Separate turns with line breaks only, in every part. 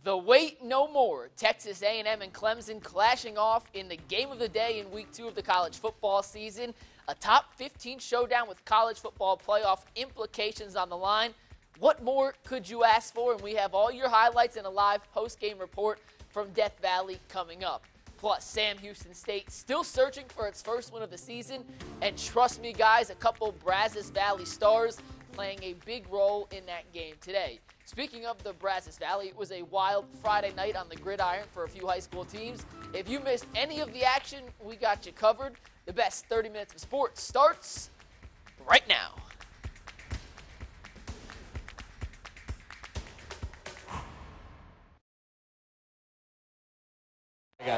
The wait no more. Texas A&M and Clemson clashing off in the game of the day in week 2 of the college football season. A top 15 showdown with college football playoff implications on the line. What more could you ask for? And we have all your highlights and a live post-game report from Death Valley coming up. Plus, Sam Houston State still searching for its first win of the season. And trust me, guys, a couple Brazos Valley stars playing a big role in that game today. Speaking of the Brazos Valley, it was a wild Friday night on the gridiron for a few high school teams. If you missed any of the action, we got you covered. The best 30 minutes of sports starts right now.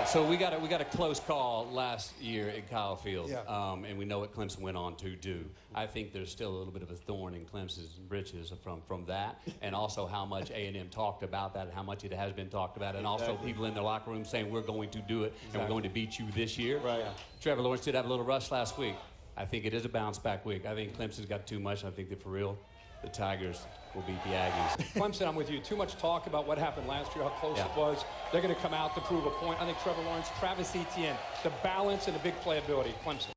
So we got a close call last year at Kyle Field,
Yeah.
and we know what Clemson went on to do. I think there's still a little bit of a thorn in Clemson's britches from that, and also how much A&M talked about that, and how much it has been talked about, and also people in the locker room saying we're going to do it and we're going to beat you this year.
Right. Yeah.
Trevor Lawrence did have a little rush last week. I think it is a bounce back week. I think Clemson's got too much, and I think that for real, the Tigers will beat the Aggies.
Clemson, I'm with you. Too much talk about what happened last year, how close it was. They're going to come out to prove a point. I think Trevor Lawrence, Travis Etienne, the balance and the big playability. Clemson.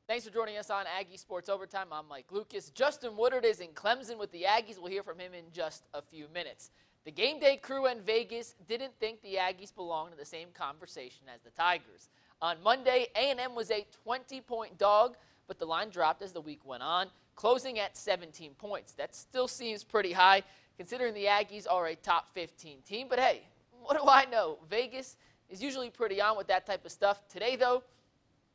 Thanks for joining us on Aggie Sports Overtime. I'm Mike Lucas. Justin Woodard is in Clemson with the Aggies. We'll hear from him in just a few minutes. The game day crew in Vegas didn't think the Aggies belonged in the same conversation as the Tigers. On Monday, A&M was a 20-point dog, but the line dropped as the week went on, closing at 17 points. That still seems pretty high, considering the Aggies are a top 15 team. But hey, what do I know? Vegas is usually pretty on with that type of stuff. Today, though,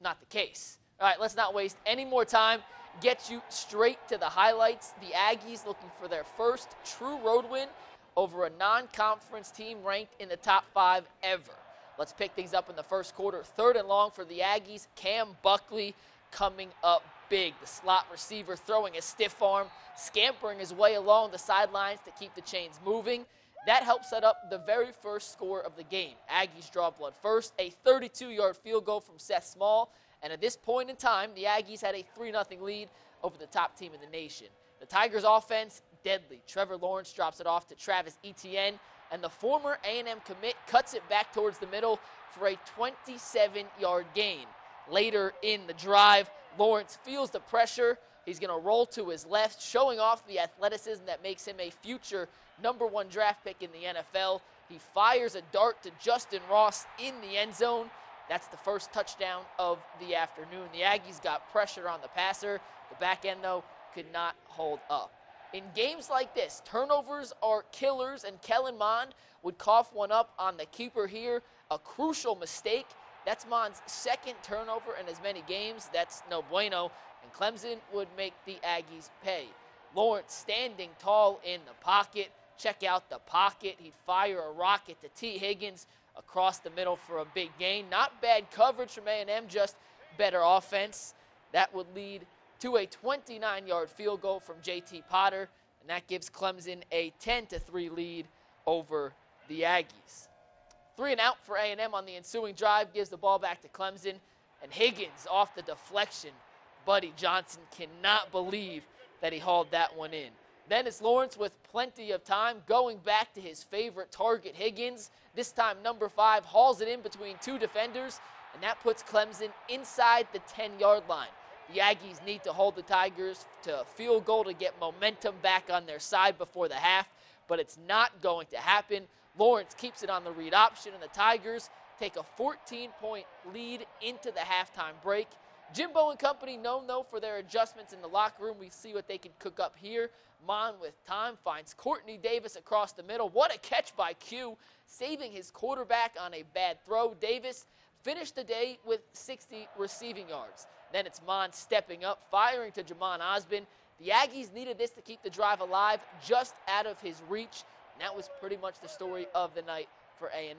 not the case. All right, let's not waste any more time. Get you straight to the highlights. The Aggies looking for their first true road win over a non-conference team ranked in the top 5 ever. Let's pick things up in the first quarter. 3rd and long for the Aggies. Cam Buckley coming up big. The slot receiver throwing a stiff arm, scampering his way along the sidelines to keep the chains moving. That helps set up the very first score of the game. Aggies draw blood first, a 32-yard field goal from Seth Small. And at this point in time, the Aggies had a 3-0 lead over the top team in the nation. The Tigers' offense, deadly. Trevor Lawrence drops it off to Travis Etienne, and the former A&M commit cuts it back towards the middle for a 27-yard gain. Later in the drive, Lawrence feels the pressure. He's going to roll to his left, showing off the athleticism that makes him a future #1 draft pick in the NFL. He fires a dart to Justin Ross in the end zone. That's the first touchdown of the afternoon. The Aggies got pressure on the passer. The back end, though, could not hold up. In games like this, turnovers are killers, and Kellen Mond would cough one up on the keeper here. A crucial mistake. That's Mond's 2nd turnover in as many games. That's no bueno, and Clemson would make the Aggies pay. Lawrence standing tall in the pocket. Check out the pocket. He'd fire a rocket to T. Higgins across the middle for a big gain. Not bad coverage from A&M, just better offense. That would lead to a 29-yard field goal from J.T. Potter, and that gives Clemson a 10-3 lead over the Aggies. 3 and out for A&M on the ensuing drive gives the ball back to Clemson, and Higgins off the deflection. Buddy Johnson cannot believe that he hauled that one in. Then it's Lawrence with plenty of time going back to his favorite target, Higgins. This time number 5 hauls it in between 2 defenders, and that puts Clemson inside the 10-yard line. The Aggies need to hold the Tigers to a field goal to get momentum back on their side before the half, but it's not going to happen. Lawrence keeps it on the read option, and the Tigers take a 14-point lead into the halftime break. Jimbo and company known, though, for their adjustments in the locker room. We see what they can cook up here. Mon, with time, finds Courtney Davis across the middle. What a catch by Q, saving his quarterback on a bad throw. Davis finished the day with 60 receiving yards. Then it's Mon stepping up, firing to Jamon Osborne. The Aggies needed this to keep the drive alive, just out of his reach. And that was pretty much the story of the night for A&M.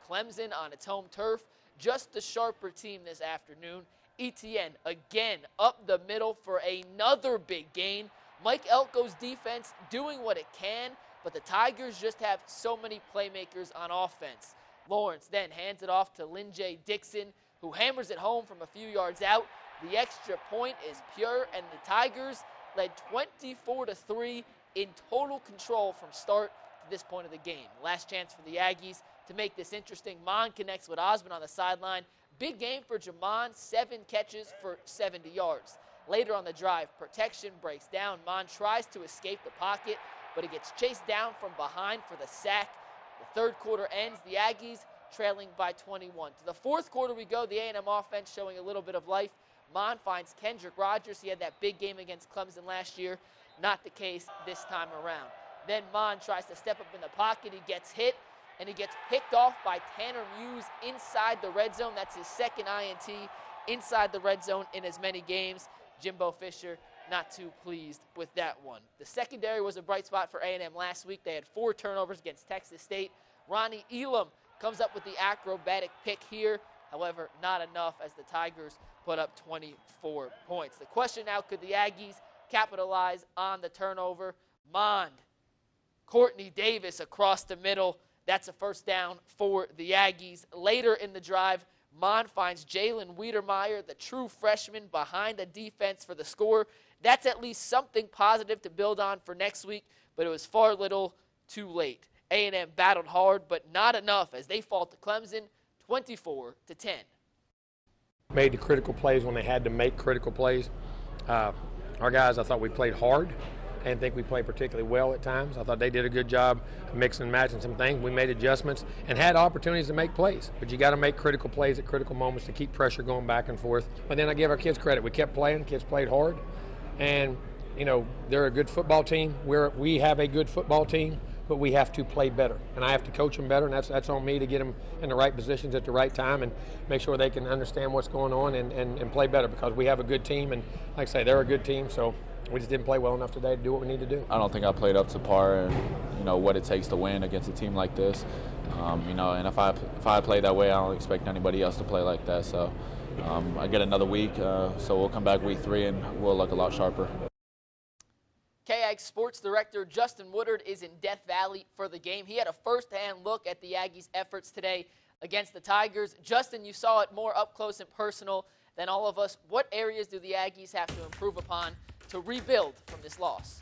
Clemson on its home turf, just the sharper team this afternoon. Etienne again up the middle for another big gain. Mike Elko's defense doing what it can, but the Tigers just have so many playmakers on offense. Lawrence then hands it off to Lynn J. Dixon, who hammers it home from a few yards out. The extra point is pure, and the Tigers led 24-3 in total control from start to this point of the game. Last chance for the Aggies to make this interesting. Mon connects with Osmond on the sideline. Big game for Jamon, 7 catches for 70 yards. Later on the drive, protection breaks down. Mon tries to escape the pocket, but he gets chased down from behind for the sack. The third quarter ends, the Aggies trailing by 21. To the fourth quarter we go, the A&M offense showing a little bit of life. Mon finds Kendrick Rogers. He had that big game against Clemson last year. Not the case this time around. Then Mon tries to step up in the pocket. He gets hit, and he gets picked off by Tanner Muse inside the red zone. That's his second INT inside the red zone in as many games. Jimbo Fisher not too pleased with that one. The secondary was a bright spot for A&M last week. They had 4 turnovers against Texas State. Ronnie Elam comes up with the acrobatic pick here. However, not enough as the Tigers put up 24 points. The question now, could the Aggies capitalize on the turnover? Mond, Courtney Davis across the middle. That's a first down for the Aggies. Later in the drive, Mond finds Jalen Wiedermeyer, the true freshman, behind the defense for the score. That's at least something positive to build on for next week, but it was far little too late. A&M battled hard, but not enough as they fall to Clemson 24-10.
Made the critical plays when they had to make critical plays. Our guys, I thought we played hard. I didn't think we played particularly well at times. I thought they did a good job mixing and matching some things. We made adjustments and had opportunities to make plays. But you got to make critical plays at critical moments to keep pressure going back and forth. But then I give our kids credit. We kept playing. Kids played hard. And, you know, they're a good football team. We have a good football team, but we have to play better. And I have to coach them better, and that's on me to get them in the right positions at the right time and make sure they can understand what's going on and play better, because we have a good team. And like I say, they're a good team, so we just didn't play well enough today to do what we need to do.
I don't think I played up to par and, you know, what it takes to win against a team like this. You know, and if I play that way, I don't expect anybody else to play like that. So I get another week, so we'll come back week 3 and we'll look a lot sharper.
KAG Sports Director Justin Woodard is in Death Valley for the game. He had a first-hand look at the Aggies' efforts today against the Tigers. Justin, you saw it more up close and personal than all of us. What areas do the Aggies have to improve upon to rebuild from this loss?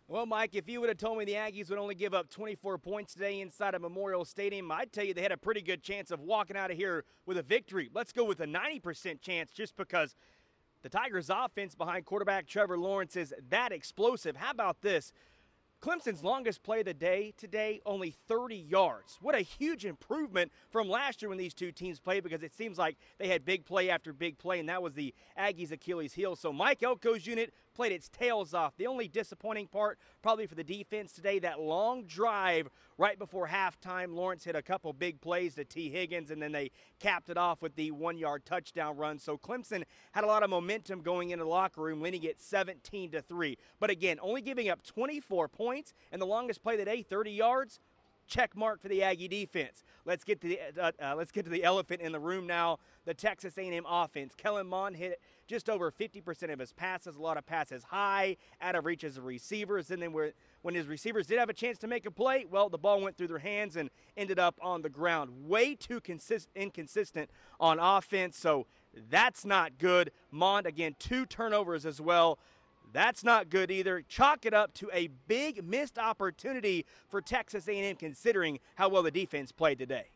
Well, Mike, if you would have told me the Aggies would only give up 24 points today inside of Memorial Stadium, I'd tell you they had a pretty good chance of walking out of here with a victory. Let's go with a 90% chance, just because the Tigers' offense behind quarterback Trevor Lawrence is that explosive. How about this? Clemson's longest play of the day today, only 30 yards. What a huge improvement from last year when these two teams played, because it seems like they had big play after big play, and that was the Aggies' Achilles heel. So Mike Elko's unit played its tails off. The only disappointing part probably for the defense today, that long drive right before halftime. Lawrence hit a couple big plays to T. Higgins, and then they capped it off with the 1-yard touchdown run. So Clemson had a lot of momentum going into the locker room, leading it 17-3. But again, only giving up 24 points, and the longest play of the day, 30 yards. Check mark for the Aggie defense. Let's get to the elephant in the room now. The Texas A&M offense. Kellen Mond hit just over 50% of his passes. A lot of passes high, out of reach as the receivers. And then when his receivers did have a chance to make a play, well, the ball went through their hands and ended up on the ground. Way too inconsistent on offense, so that's not good. Mond, again, 2 turnovers as well. That's not good either. Chalk it up to a big missed opportunity for Texas A&M, considering how well the defense played today.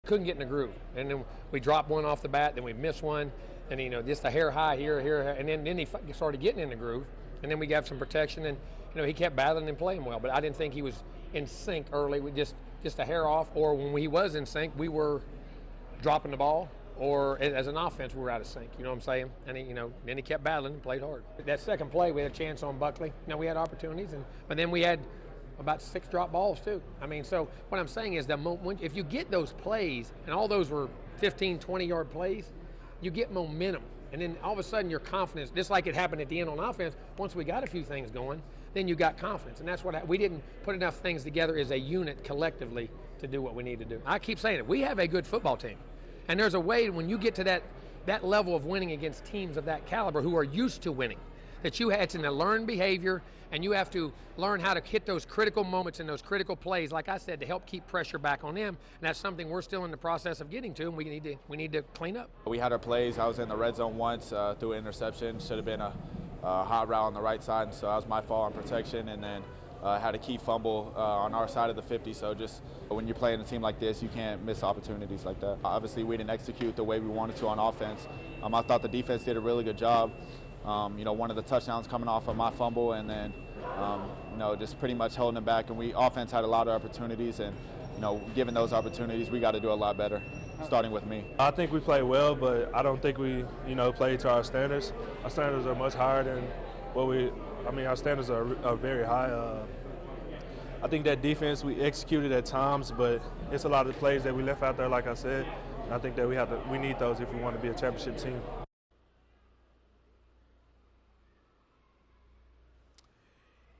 Couldn't get in the groove, and then we dropped one off the bat, then we missed one, and you know, just a hair high here, and then he started getting in the groove, and then we got some protection, and you know, he kept battling and playing well, but I didn't think he was in sync early. We just a hair off, or when he was in sync, we were dropping the ball, or as an offense, we were out of sync. You know what I'm saying? And then he kept battling and played hard. That second play, we had a chance on Buckley. Now we had opportunities, but then we had about 6 drop balls too. I mean, so what I'm saying is that if you get those plays, and all those were 15, 20-yard plays, you get momentum. And then all of a sudden your confidence, just like it happened at the end on offense, once we got a few things going, then you got confidence. And that's what we didn't put enough things together as a unit collectively to do what we need to do. I keep saying it. We have a good football team. And there's a way when you get to that level of winning against teams of that caliber who are used to winning, that it's in a learned behavior, and you have to learn how to hit those critical moments and those critical plays, like I said, to help keep pressure back on them. And that's something we're still in the process of getting to, and we need to clean up.
We had our plays. I was in the red zone once through an interception. Should have been a hot route on the right side, so that was my fault on protection. And then had a key fumble on our side of the 50. So just when you're playing a team like this, you can't miss opportunities like that. Obviously, we didn't execute the way we wanted to on offense. I thought the defense did a really good job. One of the touchdowns coming off of my fumble, and then just pretty much holding them back. And offense had a lot of opportunities, and given those opportunities, we got to do a lot better, starting with me.
I think we played well, but I don't think we, played to our standards. Our standards are much higher than what our standards are very high. I think that defense, we executed at times, but it's a lot of plays that we left out there, like I said. I think that we need those if we want to be a championship team.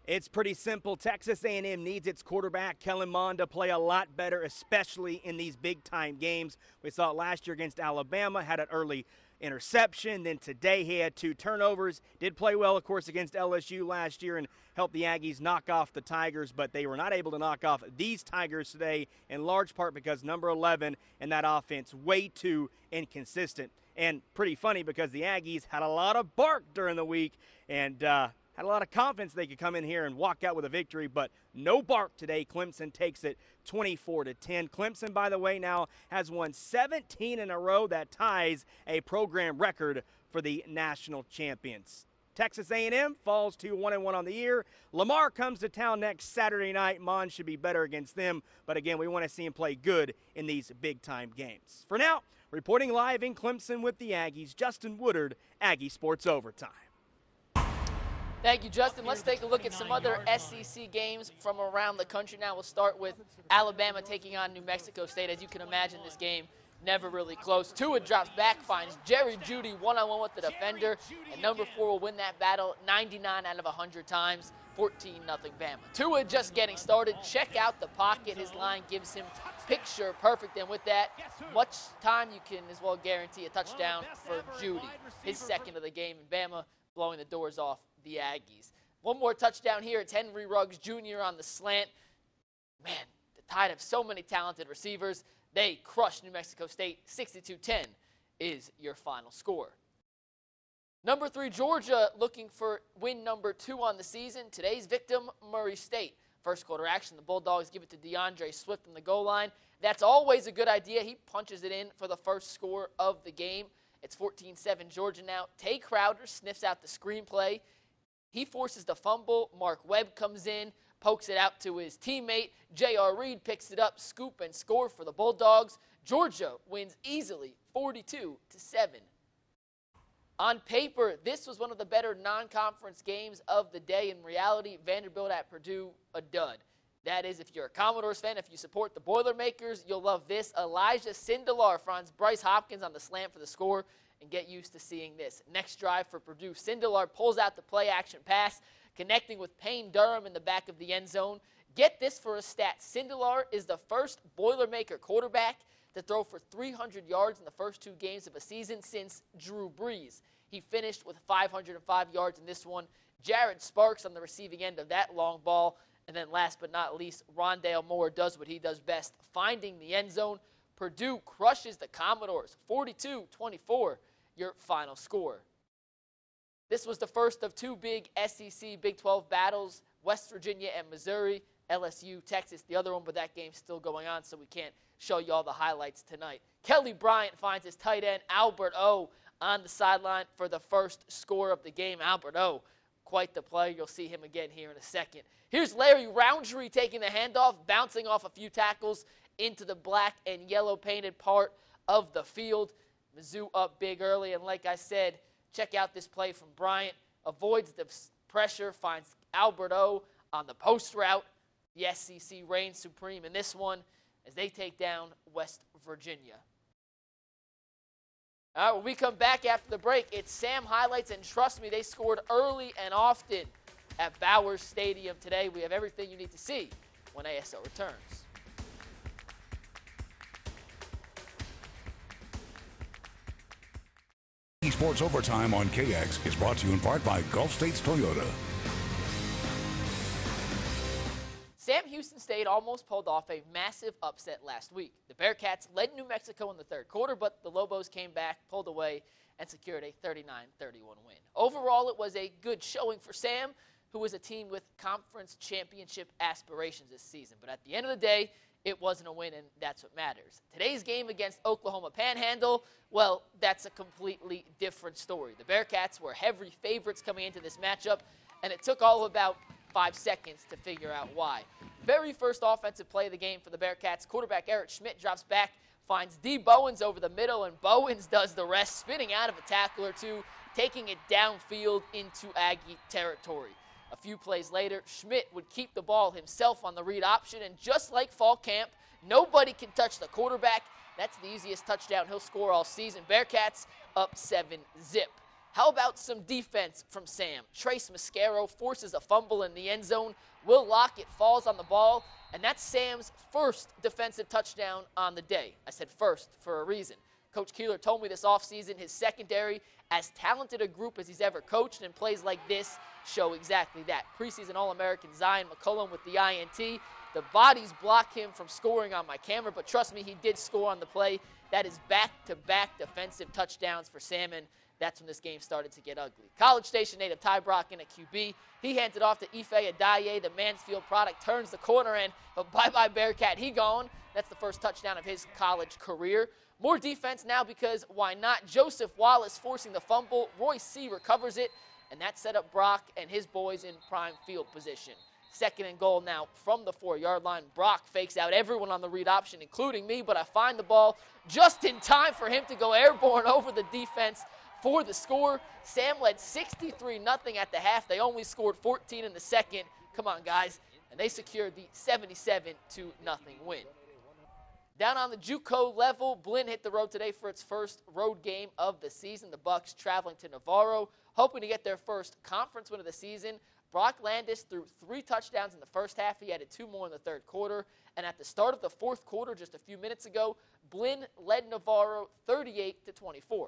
It's pretty simple. Texas A&M needs its quarterback, Kellen Mond, to play a lot better, especially in these big-time games. We saw it last year against Alabama, had an early interception. Then today he had 2 turnovers. Did play well, of course, against LSU last year and helped the Aggies knock off the Tigers, but they were not able to knock off these Tigers today, in large part because number 11 in that offense way too inconsistent. And pretty funny because the Aggies had a lot of bark during the week and had a lot of confidence they could come in here and walk out with a victory, but no bark today. Clemson takes it 24-10. Clemson, by the way, now has won 17 in a row. That ties a program record for the national champions. Texas A&M falls to 1-1 on the year. Lamar comes to town next Saturday night. Mond should be better against them, but again, we want to see him play good in these big-time games. For now, reporting live in Clemson with the Aggies, Justin Woodard, Aggie Sports Overtime.
Thank you, Justin. Let's take a look at some other SEC games from around the country now. We'll start with Alabama taking on New Mexico State. As you can imagine, this game never really close. Tua drops back, finds Jerry Jeudy one-on-one with the defender, and number 4 will win that battle 99 out of 100 times, 14-0 Bama. Tua just getting started. Check out the pocket. His line gives him picture perfect, and with that much time, you can as well guarantee a touchdown for Jeudy, his second of the game, and Bama blowing the doors off the Aggies. One more touchdown here. It's Henry Ruggs Jr. on the slant. Man, the Tide have so many talented receivers. They crushed New Mexico State. 62-10 is your final score. Number 3, Georgia looking for win number 2 on the season. Today's victim, Murray State. First quarter action, the Bulldogs give it to DeAndre Swift on the goal line. That's always a good idea. He punches it in for the first score of the game. It's 14-7 Georgia now. Tay Crowder sniffs out the screenplay. He forces the fumble. Mark Webb comes in, pokes it out to his teammate. J.R. Reed picks it up, scoop, and score for the Bulldogs. Georgia wins easily, 42-7. On paper, this was one of the better non-conference games of the day. In reality, Vanderbilt at Purdue, a dud. That is, if you're a Commodores fan, if you support the Boilermakers, you'll love this. Elijah Sindelar finds Bryce Hopkins on the slant for the score, and get used to seeing this. Next drive for Purdue, Sindelar pulls out the play-action pass, connecting with Payne Durham in the back of the end zone. Get this for a stat. Sindelar is the first Boilermaker quarterback to throw for 300 yards in the first 2 games of a season since Drew Brees. He finished with 505 yards in this one. Jared Sparks on the receiving end of that long ball. And then last but not least, Rondale Moore does what he does best, finding the end zone. Purdue crushes the Commodores, 42-24, your final score. This was the first of 2 big SEC Big 12 battles, West Virginia and Missouri, LSU, Texas, the other one, but that game's still going on, so we can't show you all the highlights tonight. Kelly Bryant finds his tight end, Albert O, on the sideline for the first score of the game. Albert O, quite the player. You'll see him again here in a second. Here's Larry Roundtree taking the handoff, bouncing off a few tackles into the black and yellow painted part of the field. Mizzou up big early, and like I said, check out this play from Bryant. Avoids the pressure, finds Albert O on the post route. The SEC reigns supreme in this one as they take down West Virginia. All right, when we come back after the break, it's Sam highlights, and trust me, they scored early and often at Bowers Stadium today. We have everything you need to see when ASO returns.
Sports Overtime on KX is brought to you in part by Gulf States Toyota.
Sam Houston State almost pulled off a massive upset last week. The Bearcats led New Mexico in the third quarter, but the Lobos came back, pulled away, and secured a 39-31 win. Overall, it was a good showing for Sam, who was a team with conference championship aspirations this season. But at the end of the day, it wasn't a win, and that's what matters. Today's game against Oklahoma Panhandle, well, that's a completely different story. The Bearcats were heavy favorites coming into this matchup, and it took all of about 5 seconds to figure out why. Very first offensive play of the game for the Bearcats. Quarterback Eric Schmidt drops back, finds D. Bowens over the middle, and Bowens does the rest, spinning out of a tackle or two, taking it downfield into Aggie territory. A few plays later, Schmidt would keep the ball himself on the read option, and just like fall camp, nobody can touch the quarterback. That's the easiest touchdown he'll score all season. Bearcats up 7-0. How about some defense from Sam? Trace Mascaro forces a fumble in the end zone. Will Lockett falls on the ball, and that's Sam's first defensive touchdown on the day. I said first for a reason. Coach Keeler told me this offseason his secondary, as talented a group as he's ever coached, and plays like this show exactly that. Preseason All-American Zion McCullum with the INT. The bodies block him from scoring on my camera, but trust me, he did score on the play. That is back-to-back defensive touchdowns for Salmon. That's when this game started to get ugly. College Station native Ty Brock in a QB. He hands it off to Ife Adaye, the Mansfield product, turns the corner, and bye-bye Bearcat, he gone. That's the first touchdown of his college career. More defense now because why not? Joseph Wallace forcing the fumble. Roy C. recovers it, and that set up Brock and his boys in prime field position. Second and goal now from the 4-yard line. Brock fakes out everyone on the read option, including me, but I find the ball just in time for him to go airborne over the defense for the score. Sam led 63-0 at the half. They only scored 14 in the second. Come on, guys. And they secured the 77-0 win. Down on the JUCO level, Blinn hit the road today for its first road game of the season. The Bucks traveling to Navarro, hoping to get their first conference win of the season. Brock Landis threw 3 touchdowns in the first half. He added 2 more in the third quarter. And at the start of the fourth quarter, just a few minutes ago, Blinn led Navarro 38-24.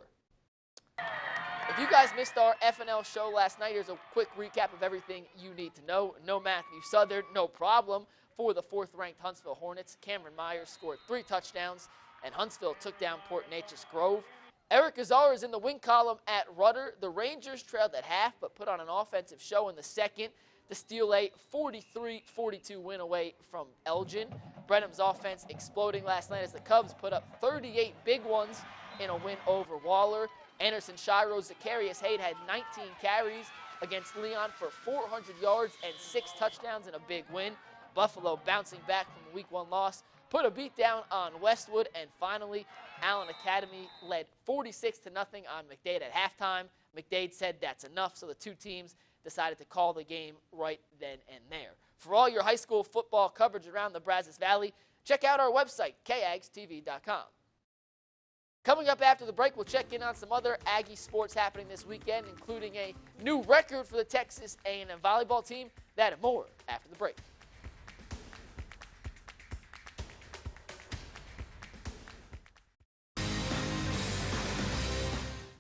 If you guys missed our FNL show last night, here's a quick recap of everything you need to know. No Matthew Southern, no problem. For the 4th-ranked Huntsville Hornets, Cameron Myers scored 3 touchdowns, and Huntsville took down Port Neches Grove. Eric Azar is in the win column at Rudder. The Rangers trailed at half, but put on an offensive show in the second to steal a 43-42 win away from Elgin. Brenham's offense exploding last night as the Cubs put up 38 big ones in a win over Waller. Anderson Shiro Zacharias Haight had 19 carries against Leon for 400 yards and 6 touchdowns in a big win. Buffalo bouncing back from the Week 1 loss, put a beat down on Westwood, and finally, Allen Academy led 46-0 on McDade at halftime. McDade said that's enough, so the two teams decided to call the game right then and there. For all your high school football coverage around the Brazos Valley, check out our website, kagstv.com. Coming up after the break, we'll check in on some other Aggie sports happening this weekend, including a new record for the Texas A&M volleyball team. That and more after the break.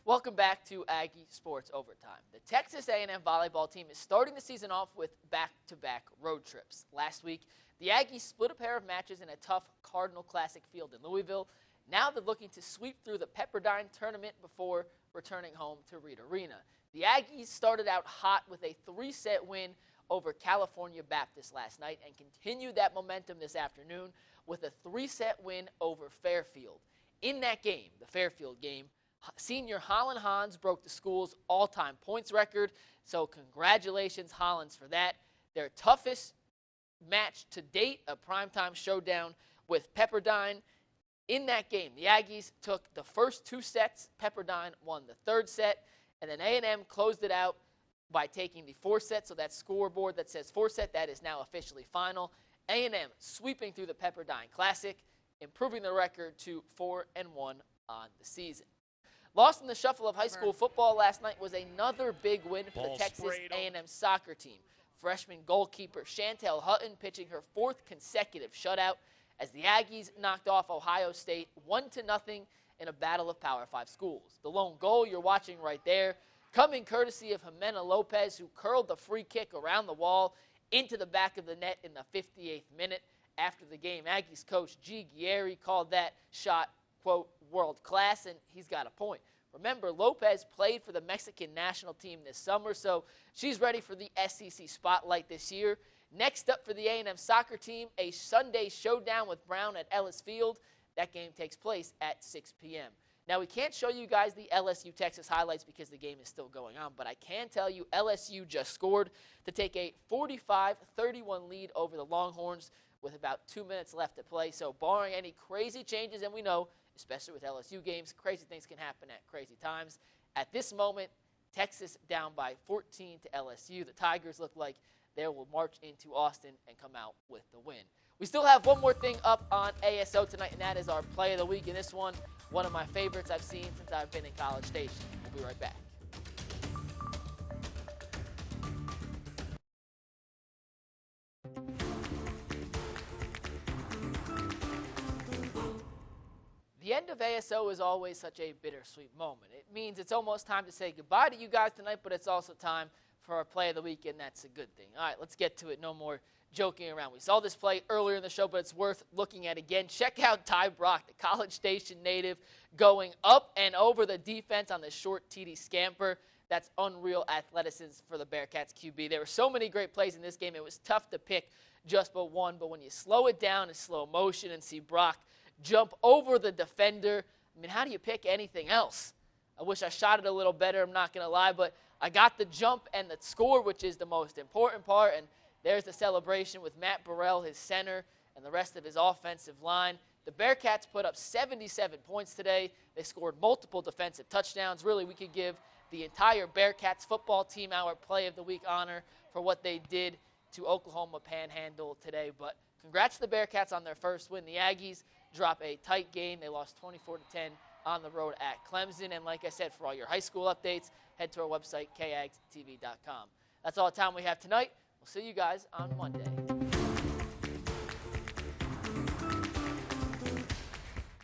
Welcome back to Aggie Sports Overtime. The Texas A&M volleyball team is starting the season off with back-to-back road trips. Last week, the Aggies split a pair of matches in a tough Cardinal Classic field in Louisville. Now they're looking to sweep through the Pepperdine tournament before returning home to Reed Arena. The Aggies started out hot with a 3-set win over California Baptist last night and continued that momentum this afternoon with a 3-set win over Fairfield. In that game, the Fairfield game, senior Holland Hans broke the school's all-time points record, so congratulations, Hollins, for that. Their toughest match to date, a primetime showdown with Pepperdine. In that game, the Aggies took the first 2 sets. Pepperdine won the 3rd set, and then A&M closed it out by taking the 4th set, so that scoreboard that says 4 set, that is now officially final. A&M sweeping through the Pepperdine Classic, improving the record to 4-1 on the season. Lost in the shuffle of high school football last night was another big win for the Texas A&M soccer team. Freshman goalkeeper Chantel Hutton pitching her 4th consecutive shutout as the Aggies knocked off Ohio State 1-0 in a battle of Power 5 schools. The lone goal you're watching right there coming courtesy of Jimena Lopez, who curled the free kick around the wall into the back of the net in the 58th minute. After the game, Aggies coach G. Gieri called that shot, quote, world class, and he's got a point. Remember, Lopez played for the Mexican national team this summer, so she's ready for the SEC spotlight this year. Next up for the A&M soccer team, a Sunday showdown with Brown at Ellis Field. That game takes place at 6 p.m. Now, we can't show you guys the LSU-Texas highlights because the game is still going on, but I can tell you LSU just scored to take a 45-31 lead over the Longhorns with about 2 minutes left to play. So barring any crazy changes, and we know, especially with LSU games, crazy things can happen at crazy times. At this moment, Texas down by 14 to LSU. The Tigers look like they will march into Austin and come out with the win. We still have one more thing up on ASO tonight, and that is our Play of the Week. And this one of my favorites I've seen since I've been in College Station. We'll be right back. The end of ASO is always such a bittersweet moment. It means it's almost time to say goodbye to you guys tonight, but it's also time for our Play of the Week, and that's a good thing. All right, let's get to it. No more joking around. We saw this play earlier in the show, but it's worth looking at again. Check out Ty Brock, the College Station native, going up and over the defense on the short TD scamper. That's unreal athleticism for the Bearcats QB. There were so many great plays in this game. It was tough to pick just but one, but when you slow it down in slow motion and see Brock jump over the defender, I mean, how do you pick anything else? I wish I shot it a little better, I'm not going to lie, but I got the jump and the score, which is the most important part, and there's the celebration with Matt Burrell, his center, and the rest of his offensive line. The Bearcats put up 77 points today. They scored multiple defensive touchdowns. Really, we could give the entire Bearcats football team our Play of the Week honor for what they did to Oklahoma Panhandle today. But congrats to the Bearcats on their first win. The Aggies drop a tight game. They lost 24-10 on the road at Clemson. And like I said, for all your high school updates, head to our website, kagstv.com. That's all the time we have tonight. We'll see you guys on Monday.